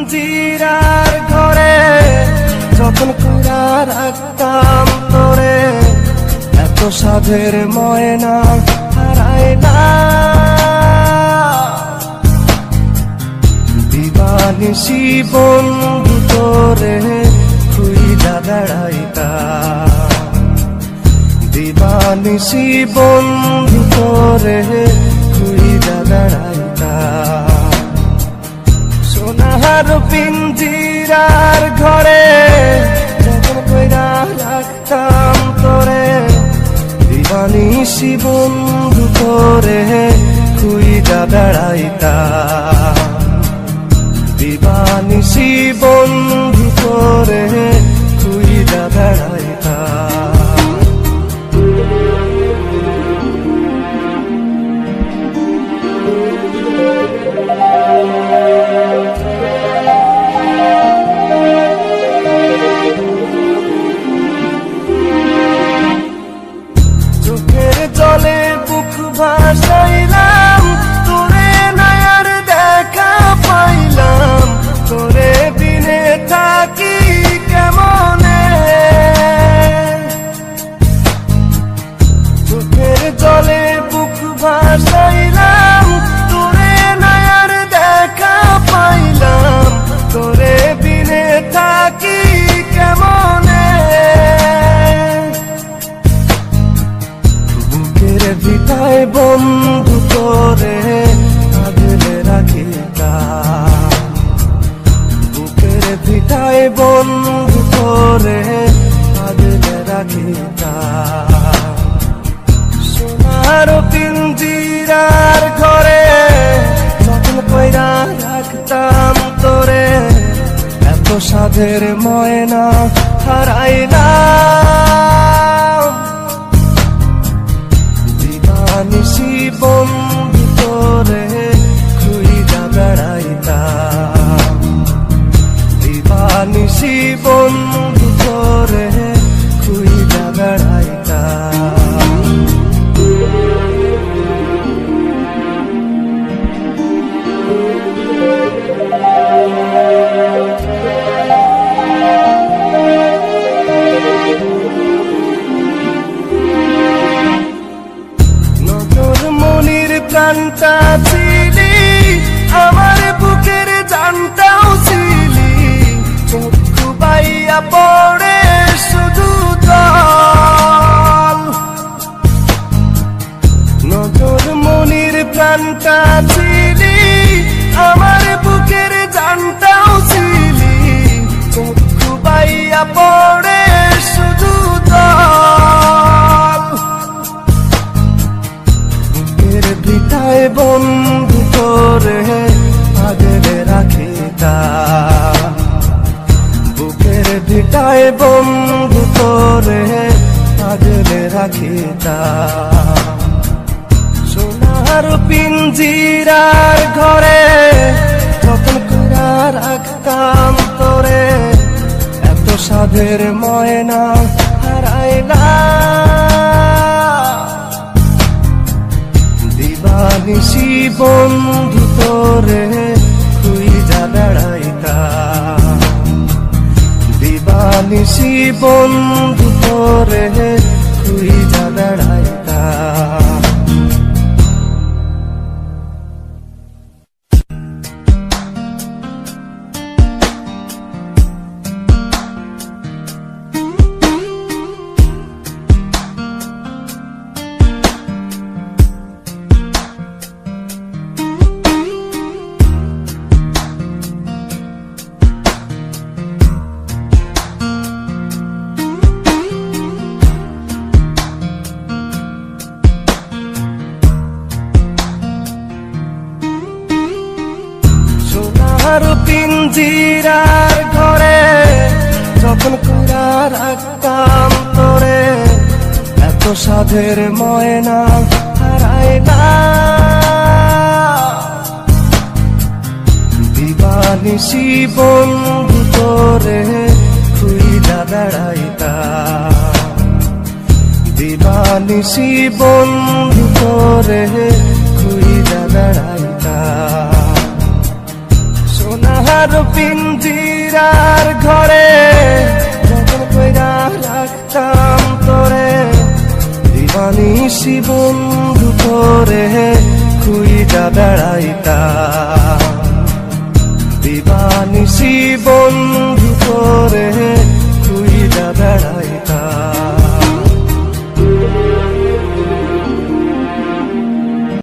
পিঞ্জিরার ঘরে যখন কইরা রাখতাম তোরে, এত সাধের ময়না হারায় না। দিবানিশি বন্ধু তোরে খুইলা বেড়াইতাম, দিবানিশি বন্ধু তোরে খুইলা বেড়াইতাম। সোনার পিঞ্জিরার ঘরে যখন কইরা রাখতাম তোরে, দিবানিশি বন্ধু তোরে খুইলা বেড়াইতাম, দিবানিশি বন্ধু তোরে খুইলা বেড়াইতাম। চোখের জলে বুক ভাসাইলাম, তোরে নয়ার দেখা পাইলাম, তোরে বিনে থাকি কেমনে। চোখের জলে বুক ভাসাইলাম, তোরে নয়ার দেখা পাইলাম, তোরে বিনে থাকি কেমনে। বুকের ভিটায় বন্ধু তোরে আগলে রাখিতাম, বুকের ভিটায় বন্ধু তোরে আগলে রাখিতাম। সোনার পিঞ্জিরার ঘরে যখন কইরা রাখতাম তোরে, এত সাধের ময়না হারাই না। দিবানিশি বন্ধু তোরে খুইলা বেড়াইতাম, দিবানিশি বন্ধু তোরে খুইলা বেড়াইতাম। নজর মনির প্রাণটা ছিলি, আমার বুকের জানটাও ছিলি, চক্ষু বাইয়া পড়ে শুধু জল। নজর মনির প্রাণটা ছিলি, আমার বুকের জানটাও ছিলি, চক্ষু বাইয়া পড়ে শুধু জল। বুকের ভিটায় বন্ধু তোরে আগলে রাখিতাম, বুকের ভিটায় বন্ধু তোরে আগলে রাখিতাম। সোনার পিঞ্জিরার ঘরে যখন কইরা রাখতাম তোরে, এত সাধের ময়না হারায় না। দিবানিশি বন্ধু তোরে খুইলা বেড়াইতাম, দিবানিশি বন্ধু তোরে খুইলা বেড়াইতাম। সোনার পিঞ্জিরার ঘরে যখন কইরা রাখতাম তোরে, এত সাধের ময়না হারায় না। দিবানিশি বন্ধু তোরে খুইলা বেড়াইতাম, দিবানিশি বন্ধু তোরে খুইলা বেড়াইতাম। সোনার পিঞ্জিরার ঘরে যখন কইরা রাখতাম তোরে দিবানিশি বন্ধু তোরে খুইজা বেড়াইতাম